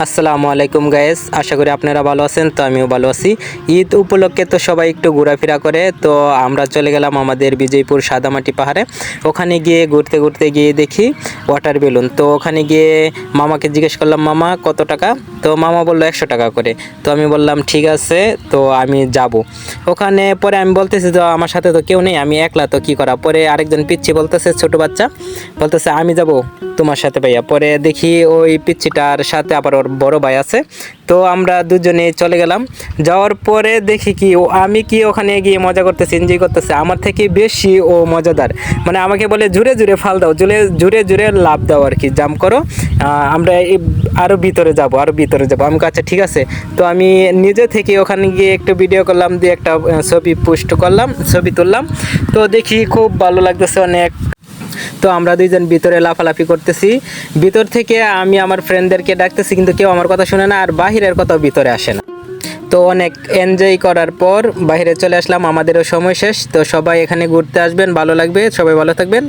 আসসালামু আলাইকুম গাইস, আশা করি আপনারা ভালো আছেন। তো আমিও ভালো আছি। ঈদ উপলক্ষে তো সবাই একটু ঘোরাফেরা করে, তো আমরা চলে গেলাম আমাদের বিজয়পুর সাদামাটি পাহাড়ে। ওখানে গিয়ে ঘুরতে ঘুরতে গিয়ে দেখি ওয়াটার বেলুন। তো ওখানে গিয়ে মামাকে জিজ্ঞেস করলাম, মামা কত টাকা? তো মামা বললো 100 টাকা করে। তো আমি বললাম ঠিক আছে, তো আমি যাব ওখানে। পরে আমি বলতেছি তো আমার সাথে তো কেউ নেই, আমি একলা, তো কি করা। পরে আরেকজন পিচ্ছি বলতেছে, ছোট বাচ্চা বলতেছে আমি যাব তোমার সাথে ভাইয়া। পরে দেখি ওই পিচ্চিটার সাথে আবার ওর বড় ভাই আছে। তো আমরা দুজনে চলে গেলাম। যাওয়ার পরে দেখি কি আমি কি ওখানে গিয়ে মজা করতেছি, এনজয় করতেছে। আমার থেকে বেশি ও মজাদার, মানে আমাকে বলে জুড়ে জুড়ে ফাল দাও, জুড়ে জুড়ে লাভ দাও আর কি, জাম্প করো, আমরা আরও ভিতরে যাব, আরও ভিতরে যাব। আমি আচ্ছা ঠিক আছে। তো আমি নিজে থেকে ওখানে গিয়ে একটু ভিডিও করলাম, দিয়ে একটা ছবি পোস্ট করলাম, ছবি তুললাম। তো দেখি খুব ভালো লাগতেছে অনেক। তো আমরা দুইজন ভিতরে লাফালাফি করতেছি। ভিতর থেকে আমি আমার ফ্রেন্ডদেরকে ডাকতেছি, কিন্তু কেউ আমার কথা শুনে না, আর বাহিরের কথাও ভিতরে আসে না। তো অনেক এনজয় করার পর বাইরে চলে আসলাম, আমাদেরও সময় শেষ। তো সবাই এখানে ঘুরতে আসবেন, ভালো লাগবে, সবাই ভালো থাকবেন।